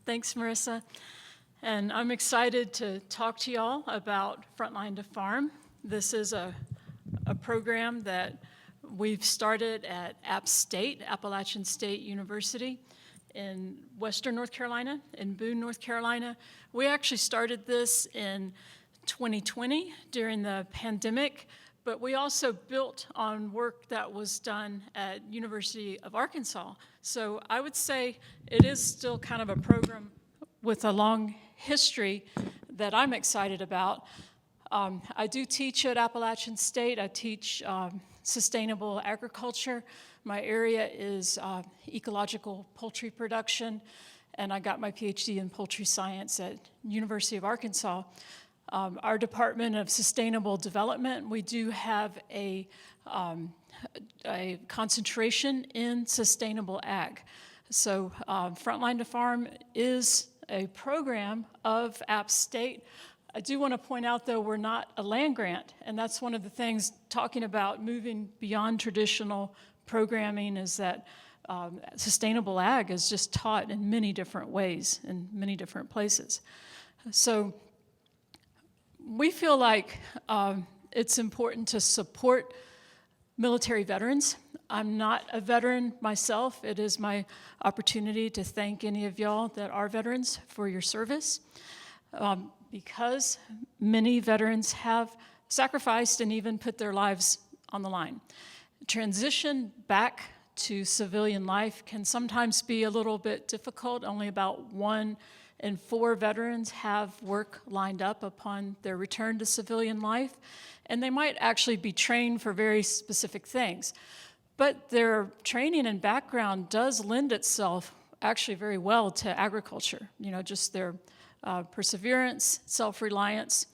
Thanks, Marissa. And I'm excited to talk to y'all about Frontline to Farm. This is a program that we've started at App State, Appalachian State University in Western North Carolina, in Boone, North Carolina. We actually started this in 2020 during the pandemic, but we also built on work that was done at University of Arkansas. So I would say it is still kind of a program with a long history that I'm excited about. I do teach at Appalachian State. I teach sustainable agriculture. My area is ecological poultry production, and I got my PhD in poultry science at University of Arkansas. Our Department of Sustainable Development, we do have a concentration in sustainable ag. So Frontline to Farm is a program of App State. I do want to point out, though, we're not a land grant, and that's one of the things talking about moving beyond traditional programming is that sustainable ag is just taught in many different ways in many different places. So we feel like it's important to support military veterans. I'm not a veteran myself. It is my opportunity to thank any of y'all that are veterans for your service, because many veterans have sacrificed and even put their lives on the line. Transition back to civilian life can sometimes be a little bit difficult. Only about 1 in 4 veterans have work lined up upon their return to civilian life, and they might actually be trained for very specific things. But their training and background does lend itself actually very well to agriculture, just their perseverance, self-reliance,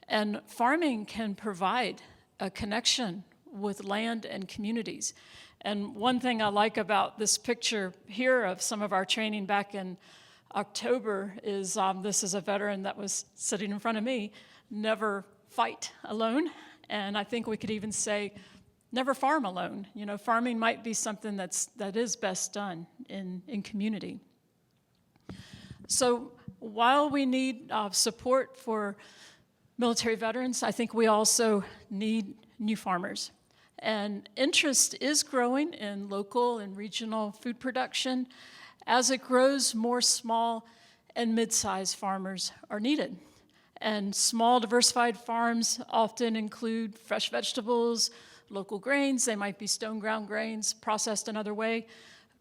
and farming can provide a connection with land and communities. And one thing I like about this picture here of some of our training back in October is this is a veteran that was sitting in front of me, never fight alone, and I think we could even say never farm alone. Farming might be something that is best done in community. So while we need support for military veterans, I think we also need new farmers. And interest is growing in local and regional food production. As it grows, more small and mid-sized farmers are needed. And small diversified farms often include fresh vegetables, local grains, they might be stone ground grains processed another way,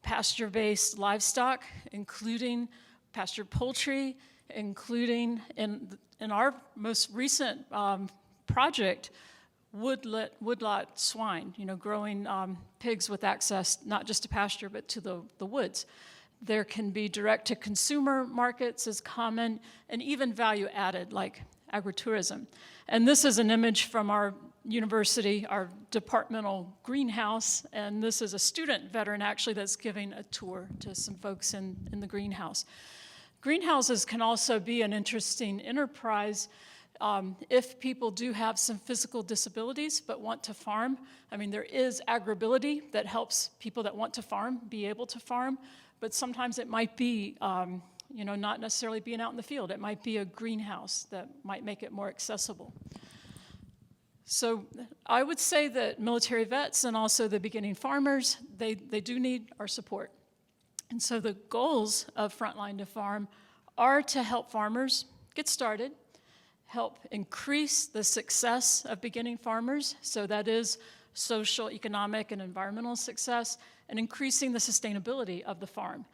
pasture-based livestock, including pastured poultry, including in our most recent project, woodlot swine, growing pigs with access not just to pasture but to the woods. There can be direct-to-consumer markets as common, and even value-added like agritourism. And this is an image from our university, our departmental greenhouse, and this is a student veteran actually that's giving a tour to some folks in the greenhouse. Greenhouses can also be an interesting enterprise if people do have some physical disabilities but want to farm. I mean, there is agribility that helps people that want to farm be able to farm, but sometimes it might be not necessarily being out in the field. It might be a greenhouse that might make it more accessible. So I would say that military vets and also the beginning farmers, they do need our support. And so the goals of Frontline to Farm are to help farmers get started, help increase the success of beginning farmers, so that is social, economic, and environmental success, and increasing the sustainability of the farm.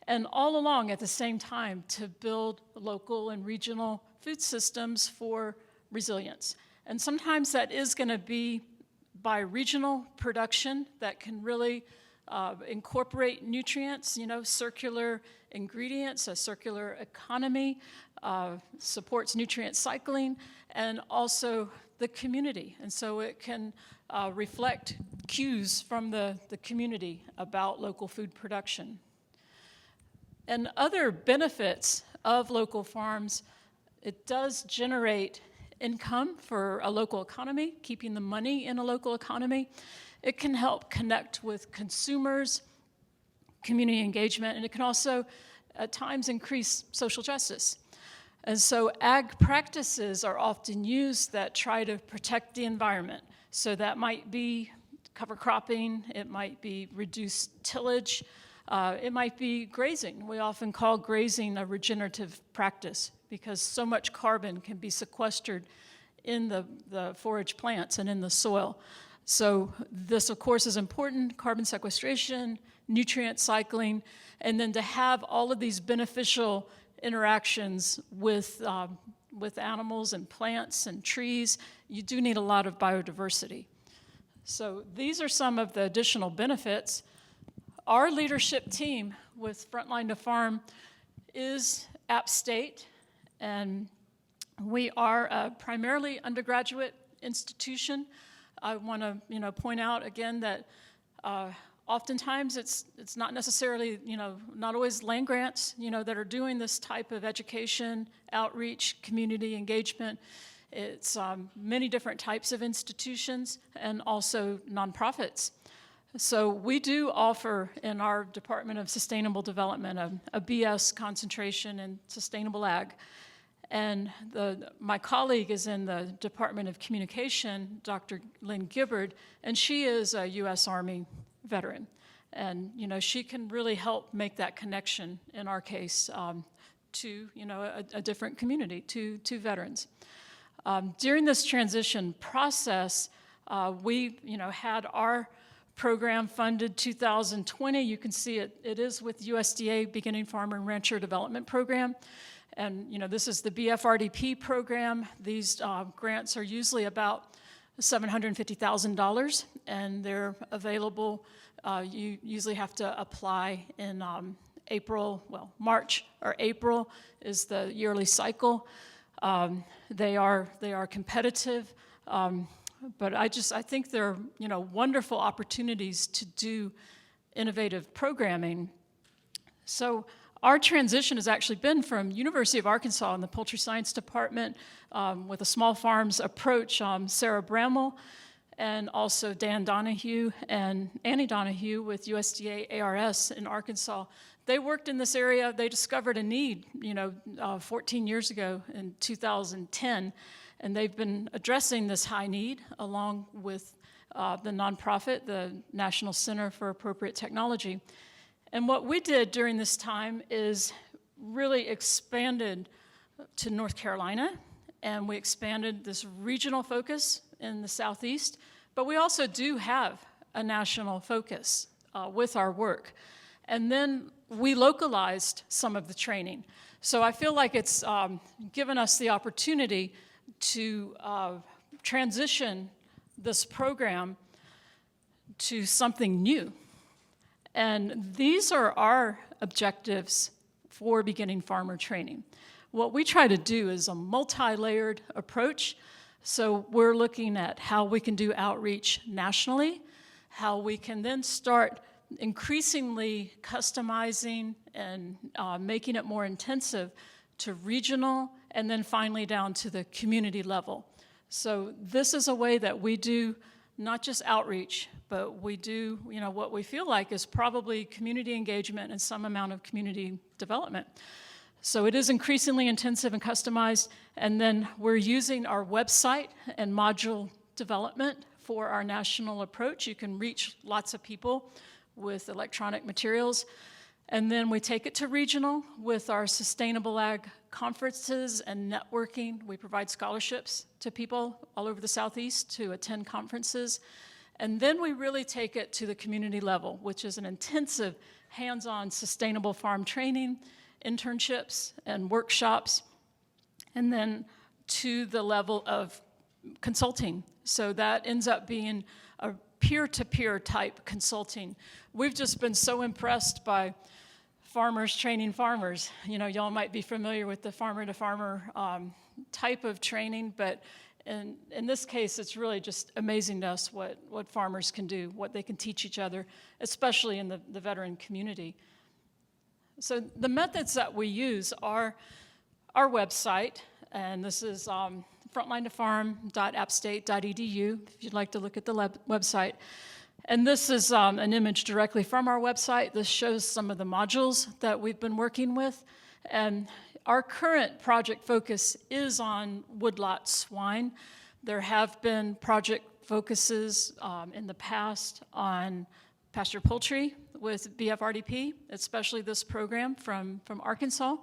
And all along at the same time to build local and regional food systems for resilience. And sometimes that is going to be by regional production that can really incorporate nutrients, circular ingredients, a circular economy, supports nutrient cycling, and also the community. And so it can reflect cues from the community about local food production. And other benefits of local farms, it does generate income for a local economy, keeping the money in a local economy. It can help connect with consumers, community engagement, and it can also at times increase social justice. And so ag practices are often used that try to protect the environment. So that might be cover cropping, it might be reduced tillage, it might be grazing. We often call grazing a regenerative practice because so much carbon can be sequestered in the forage plants and in the soil. So this, of course, is important: carbon sequestration, nutrient cycling, and then to have all of these beneficial interactions with animals and plants and trees, you do need a lot of biodiversity. So these are some of the additional benefits. Our leadership team with Frontline to Farm is App State, and we are a primarily undergraduate institution. I want to point out again that oftentimes it's not necessarily, not always land grants, that are doing this type of education, outreach, community engagement. It's many different types of institutions and also nonprofits. So we do offer in our Department of Sustainable Development a BS concentration in sustainable ag. And my colleague is in the Department of Communication, Dr. Lynn Gibbard, and she is a U.S. Army veteran. And, she can really help make that connection, in our case, to, a different community, to veterans. During this transition process, we, had our program funded 2020. You can see it is with USDA Beginning Farmer and Rancher Development Program. And this is the BFRDP program. These grants are usually about $750,000, and they're available. You usually have to apply in March or April is the yearly cycle. They are competitive, but I think they're wonderful opportunities to do innovative programming. So our transition has actually been from University of Arkansas in the Poultry Science Department with a small farms approach, Sarah Bramwell, and also Dan Donahue and Annie Donahue with USDA ARS in Arkansas. They worked in this area. They discovered a need, 14 years ago in 2010, and they've been addressing this high need along with the nonprofit, the National Center for Appropriate Technology. And what we did during this time is really expanded to North Carolina, and we expanded this regional focus in the Southeast, but we also do have a national focus with our work. And then we localized some of the training. So I feel like it's given us the opportunity to transition this program to something new. And these are our objectives for beginning farmer training. What we try to do is a multi-layered approach. So we're looking at how we can do outreach nationally, how we can then start increasingly customizing and making it more intensive to regional, and then finally down to the community level. So this is a way that we do not just outreach, but we do, what we feel like is probably community engagement and some amount of community development. So it is increasingly intensive and customized, and then we're using our website and module development for our national approach. You can reach lots of people with electronic materials. And then we take it to regional with our sustainable ag conferences and networking. We provide scholarships to people all over the Southeast to attend conferences. And then we really take it to the community level, which is an intensive hands-on sustainable farm training, internships and workshops, and then to the level of consulting. So that ends up being a peer-to-peer type consulting. We've just been so impressed by farmers training farmers. Y'all might be familiar with the farmer-to-farmer type of training, but in this case, it's really just amazing to us what farmers can do, what they can teach each other, especially in the veteran community. So the methods that we use are our website, and this is frontlinetofarm.appstate.edu, if you'd like to look at the website. And this is an image directly from our website. This shows some of the modules that we've been working with. And our current project focus is on woodlot swine. There have been project focuses in the past on pasture poultry with BFRDP, especially this program from Arkansas.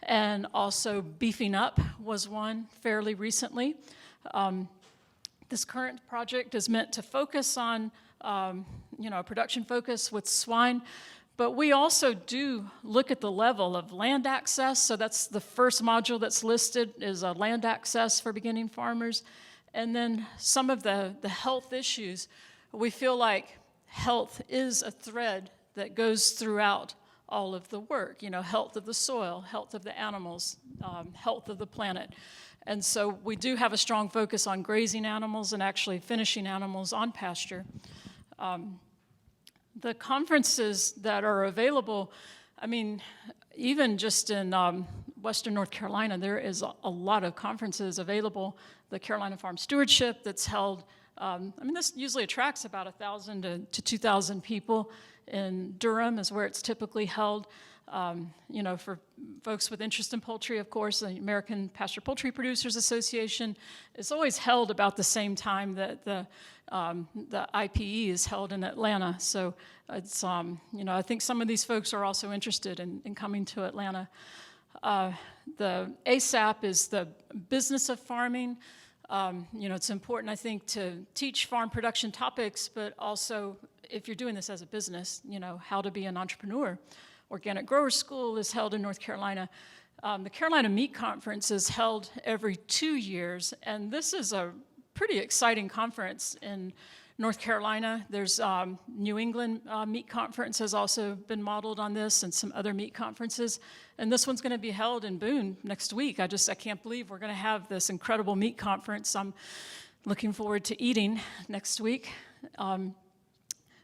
And also beefing up was one fairly recently. This current project is meant to focus on a production focus with swine, but we also do look at the level of land access. So that's the first module that's listed is land access for beginning farmers. And then some of the health issues. We feel like health is a thread that goes throughout all of the work, health of the soil, health of the animals, health of the planet. And so we do have a strong focus on grazing animals and actually finishing animals on pasture. The conferences that are available, even just in Western North Carolina, there is a lot of conferences available. The Carolina Farm Stewardship that's held, this usually attracts about 1,000 to 2,000 people. In Durham is where it's typically held. For folks with interest in poultry, of course, the American Pasture Poultry Producers Association is always held about the same time that the IPE is held in Atlanta. So it's, I think some of these folks are also interested in coming to Atlanta. The ASAP is the business of farming. It's important, I think, to teach farm production topics, but also if you're doing this as a business, how to be an entrepreneur. Organic Grower School is held in North Carolina. The Carolina Meat Conference is held every 2 years, and this is a pretty exciting conference in North Carolina. There's New England Meat Conference has also been modeled on this, and some other meat conferences. And this one's going to be held in Boone next week. I can't believe we're going to have this incredible meat conference. I'm looking forward to eating next week.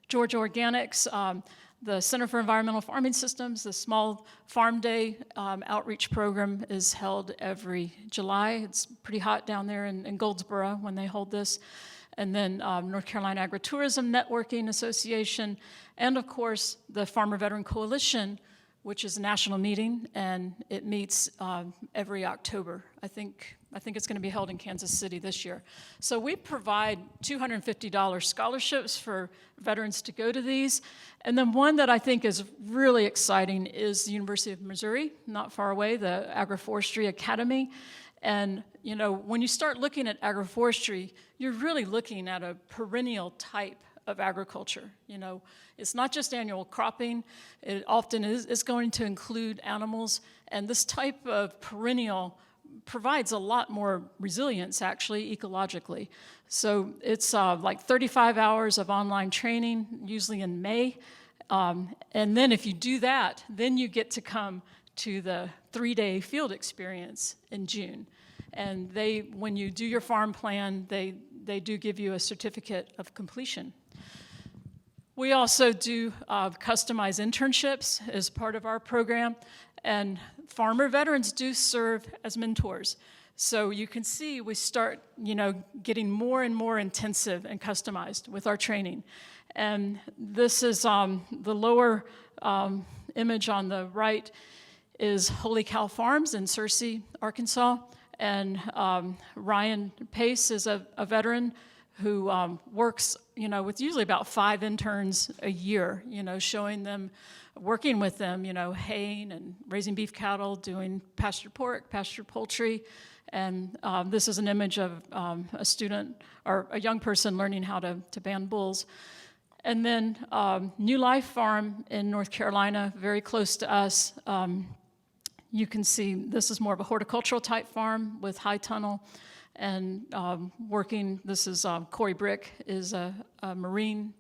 Georgia Organics, the Center for Environmental Farming Systems, the Small Farm Day outreach program is held every July. It's pretty hot down there in Goldsboro when they hold this. And then North Carolina Agritourism Networking Association, and of course the Farmer Veteran Coalition, which is a national meeting, and it meets every October. I think it's going to be held in Kansas City this year. So we provide $250 scholarships for veterans to go to these. And then one that I think is really exciting is the University of Missouri, not far away, the Agroforestry Academy. And when you start looking at agroforestry, you're really looking at a perennial type of agriculture. It's not just annual cropping. It often is going to include animals. And this type of perennial provides a lot more resilience, actually, ecologically. So it's like 35 hours of online training, usually in May. And then if you do that, then you get to come to the 3-day field experience in June. And when you do your farm plan, they do give you a certificate of completion. We also do customized internships as part of our program, and farmer veterans do serve as mentors. So you can see we start, getting more and more intensive and customized with our training. And this is the lower image on the right is Holy Cow Farms in Searcy, Arkansas. And Ryan Pace is a veteran who works, with usually about 5 interns a year, showing them, working with them, haying and raising beef cattle, doing pasture pork, pasture poultry. And this is an image of a student or a young person learning how to ban bulls. And then New Life Farm in North Carolina, very close to us. You can see this is more of a horticultural type farm with high tunnel and working. This is Corey Brick is a Marine.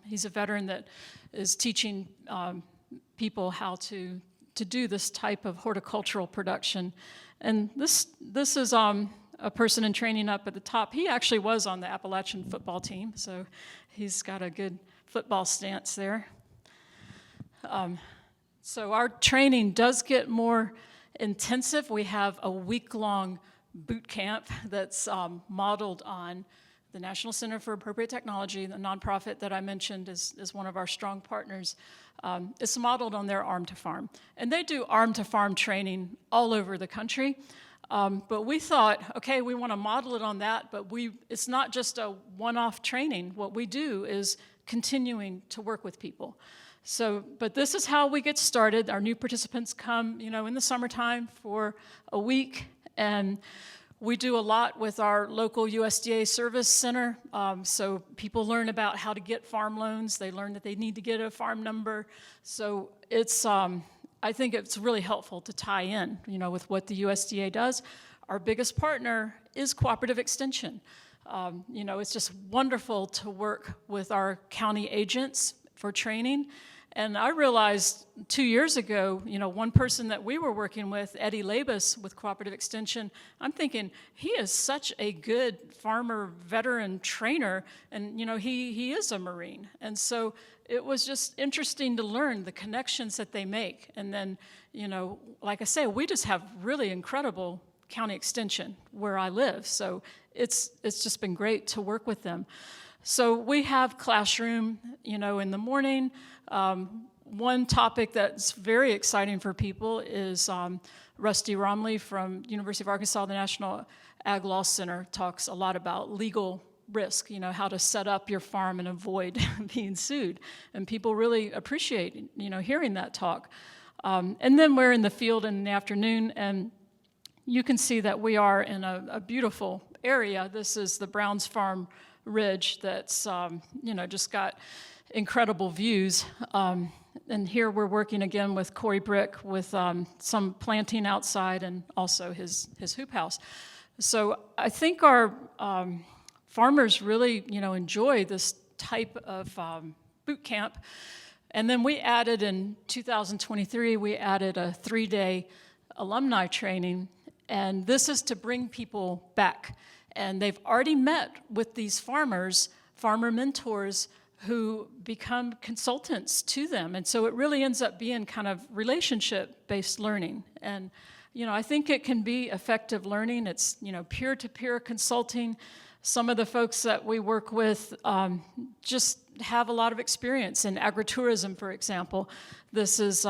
He's a veteran that is teaching people how to do this type of horticultural production. And this is a person in training up at the top. He actually was on the Appalachian football team, so he's got a good football stance there. So our training does get more intensive. We have a week-long boot camp that's modeled on the National Center for Appropriate Technology, the nonprofit that I mentioned is one of our strong partners. It's modeled on their Arm to Farm. And they do Arm to Farm training all over the country. But we thought, okay, we want to model it on that, but it's not just a one-off training. What we do is continuing to work with people. So, but this is how we get started. Our new participants come, in the summertime for a week, and we do a lot with our local USDA service center. So people learn about how to get farm loans. They learn that they need to get a farm number. So it's, I think it's really helpful to tie in, with what the USDA does. Our biggest partner is Cooperative Extension. It's just wonderful to work with our county agents for training. And I realized 2 years ago, one person that we were working with, Eddie Labus with Cooperative Extension, I'm thinking, he is such a good farmer veteran trainer, and he is a Marine. And so it was just interesting to learn the connections that they make. And then, like I say, we just have really incredible county extension where I live. So it's just been great to work with them. So we have classroom, in the morning. One topic that's very exciting for people is Rusty Romley from University of Arkansas, the National Ag Law Center, talks a lot about legal risk, how to set up your farm and avoid being sued. And people really appreciate, hearing that talk. And then we're in the field in the afternoon, and you can see that we are in a beautiful area. This is the Browns Farm Ridge that's, just got incredible views. And here we're working again with Corey Brick with some planting outside and also his hoop house. So I think our farmers really, enjoy this type of boot camp. And then we added in 2023, we added a 3-day alumni training. And this is to bring people back. And they've already met with these farmer mentors who become consultants to them. And so it really ends up being kind of relationship-based learning. And, I think it can be effective learning. It's, peer-to-peer consulting. Some of the folks that we work with just have a lot of experience in agritourism, for example. This is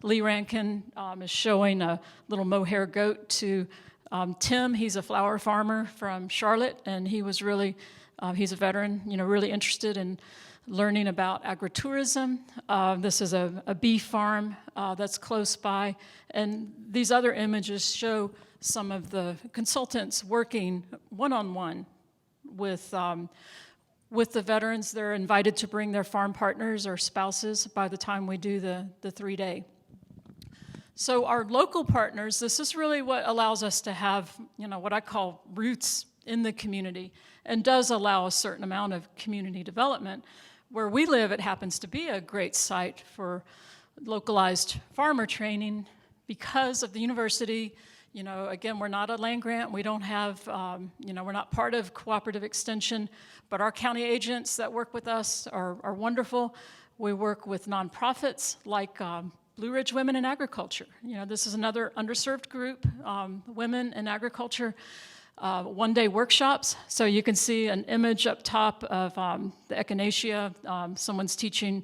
Lee Rankin is showing a little mohair goat to Tim. He's a flower farmer from Charlotte, and he was really, he's a veteran, really interested in learning about agritourism. This is a bee farm that's close by, and these other images show some of the consultants working one-on-one with the veterans. They're invited to bring their farm partners or spouses by the time we do the 3-day. So our local partners, this is really what allows us to have, what I call roots in the community, and does allow a certain amount of community development. Where we live, it happens to be a great site for localized farmer training because of the university. Again, we're not a land grant. We don't have, we're not part of Cooperative Extension, but our county agents that work with us are wonderful. We work with nonprofits like Blue Ridge Women in Agriculture. This is another underserved group, women in agriculture. One-day workshops. So you can see an image up top of the echinacea. Someone's teaching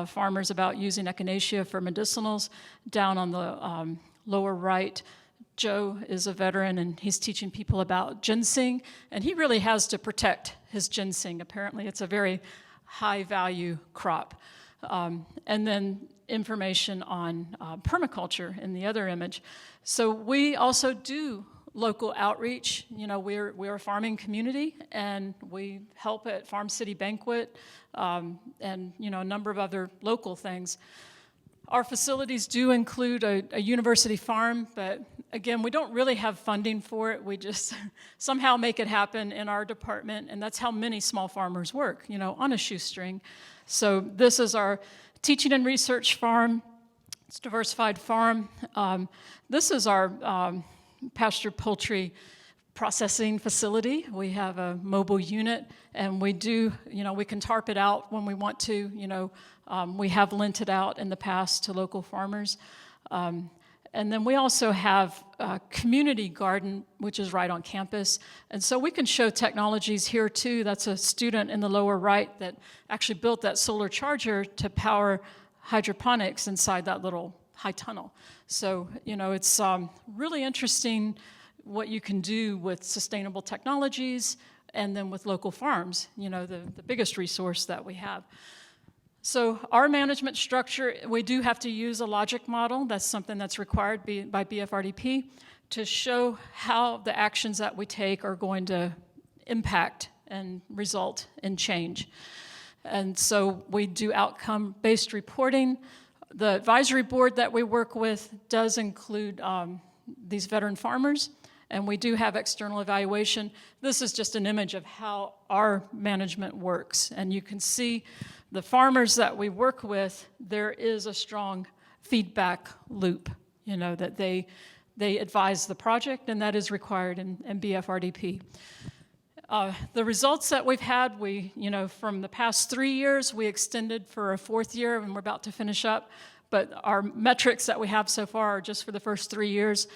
farmers about using echinacea for medicinals. Down on the lower right, Joe is a veteran, and he's teaching people about ginseng. And he really has to protect his ginseng. Apparently, it's a very high-value crop. And then information on permaculture in the other image. So we also do local outreach. We're a farming community, and we help at Farm City Banquet and a number of other local things. Our facilities do include a university farm, but again, we don't really have funding for it. We just somehow make it happen in our department, and that's how many small farmers work, on a shoestring. So this is our teaching and research farm. It's a diversified farm. This is our pasture poultry processing facility. We have a mobile unit, and we do, we can tarp it out when we want to. We have lent it out in the past to local farmers. And And then we also have a community garden, which is right on campus. And so we can show technologies here too. That's a student in the lower right that actually built that solar charger to power hydroponics inside that little high tunnel. So, it's really interesting what you can do with sustainable technologies and then with local farms, the biggest resource that we have. So our management structure, we do have to use a logic model. That's something that's required by BFRDP to show how the actions that we take are going to impact and result in change. And so we do outcome-based reporting. The advisory board that we work with does include these veteran farmers, and we do have external evaluation. This is just an image of how our management works, and you can see the farmers that we work with, there is a strong feedback loop, that they advise the project, and that is required in BFRDP. The results that we've had, from the past 3 years, we extended for a 4th year, and we're about to finish up, but our metrics that we have so far are just for the first 3 years.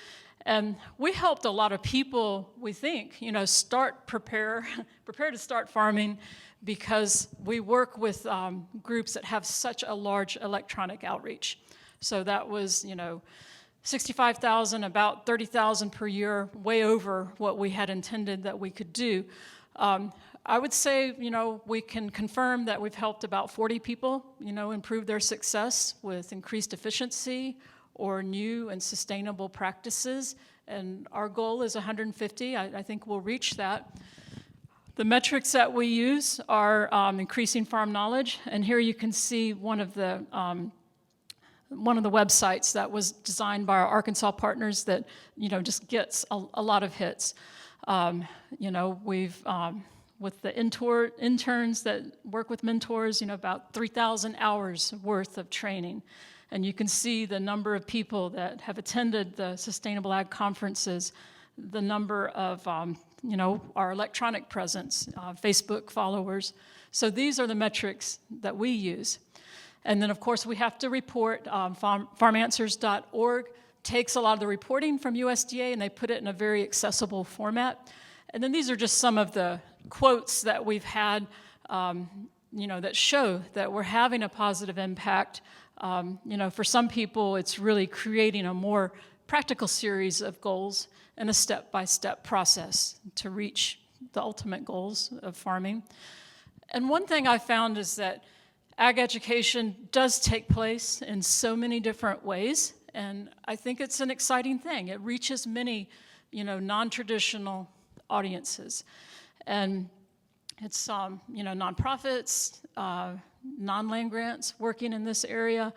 And we helped a lot of people, we think, prepare to start farming, because we work with groups that have such a large electronic outreach. So that was, 65,000, about 30,000 per year, way over what we had intended that we could do. I would say, we can confirm that we've helped about 40 people, improve their success with increased efficiency or new and sustainable practices. And our goal is 150. I think we'll reach that. The metrics that we use are increasing farm knowledge, and here you can see one of the websites that was designed by our Arkansas partners that just gets a lot of hits. We've with the interns that work with mentors, about 3,000 hours worth of training, and you can see the number of people that have attended the Sustainable Ag conferences, the number of our electronic presence, Facebook followers. So these are the metrics that we use. And then, of course, we have to report. Farmanswers.org takes a lot of the reporting from USDA, and they put it in a very accessible format. And then these are just some of the quotes that we've had, that show that we're having a positive impact. For some people, it's really creating a more practical series of goals and a step-by-step process to reach the ultimate goals of farming. And one thing I found is that ag education does take place in so many different ways, and I think it's an exciting thing. It reaches many, non-traditional audiences. And it's, nonprofits, non-land grants working in this area,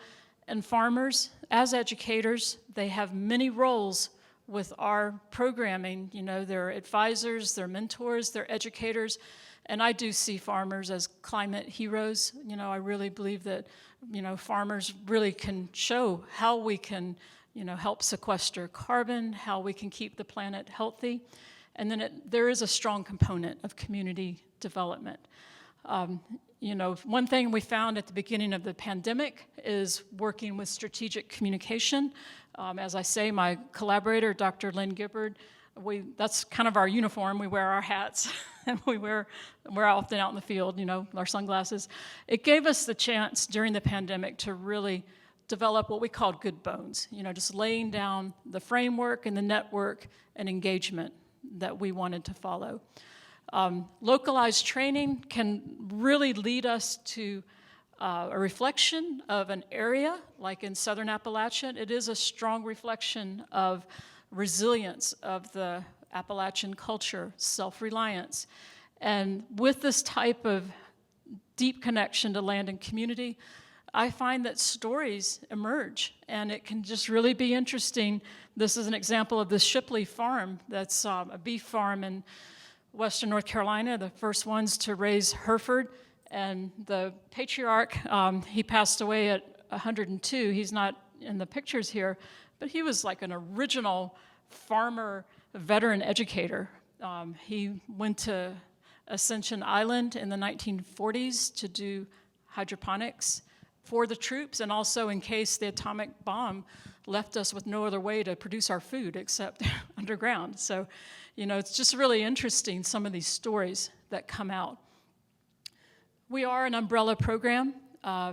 and farmers, as educators, they have many roles with our programming. They're advisors, they're mentors, they're educators, and I do see farmers as climate heroes. I really believe that, farmers really can show how we can, help sequester carbon, how we can keep the planet healthy, and then there is a strong component of community development. One thing we found at the beginning of the pandemic is working with strategic communication. As I say, my collaborator, Dr. Lynn Gibbard, that's kind of our uniform. We wear our hats, and we're often out in the field, our sunglasses. It gave us the chance during the pandemic to really develop what we called good bones, just laying down the framework and the network and engagement that we wanted to follow. Localized training can really lead us to a reflection of an area, like in Southern Appalachia. It is a strong reflection of resilience of the Appalachian culture, self-reliance. And with this type of deep connection to land and community, I find that stories emerge, and it can just really be interesting. This is an example of the Shipley Farm. That's a beef farm in Western North Carolina, the first ones to raise Hereford. And the patriarch, he passed away at 102. He's not in the pictures here, but he was like an original farmer, veteran educator. He went to Ascension Island in the 1940s to do hydroponics. for the troops, and also in case the atomic bomb left us with no other way to produce our food except underground. So, you know, it's just really interesting, some of these stories that come out. We are an umbrella program,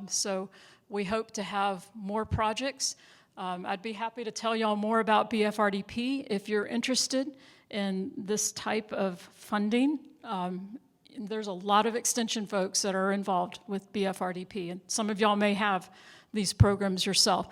so we hope to have more projects. I'd be happy to tell y'all more about BFRDP if you're interested in this type of funding. There's a lot of extension folks that are involved with BFRDP, and some of y'all may have these programs yourself.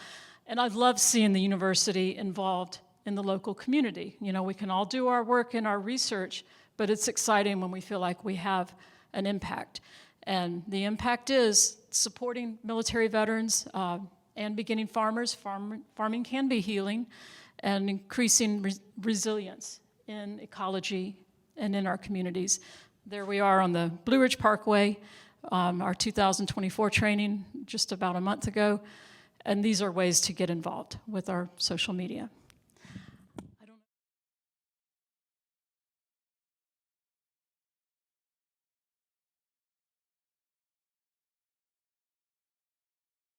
And I love seeing the university involved in the local community. You know, we can all do our work and our research, but it's exciting when we feel like we have an impact. And the impact is supporting military veterans and beginning farmers. Farming can be healing, and increasing resilience in ecology and in our communities. There we are on the Blue Ridge Parkway, our 2024 training just about a month ago, and these are ways to get involved with our social media.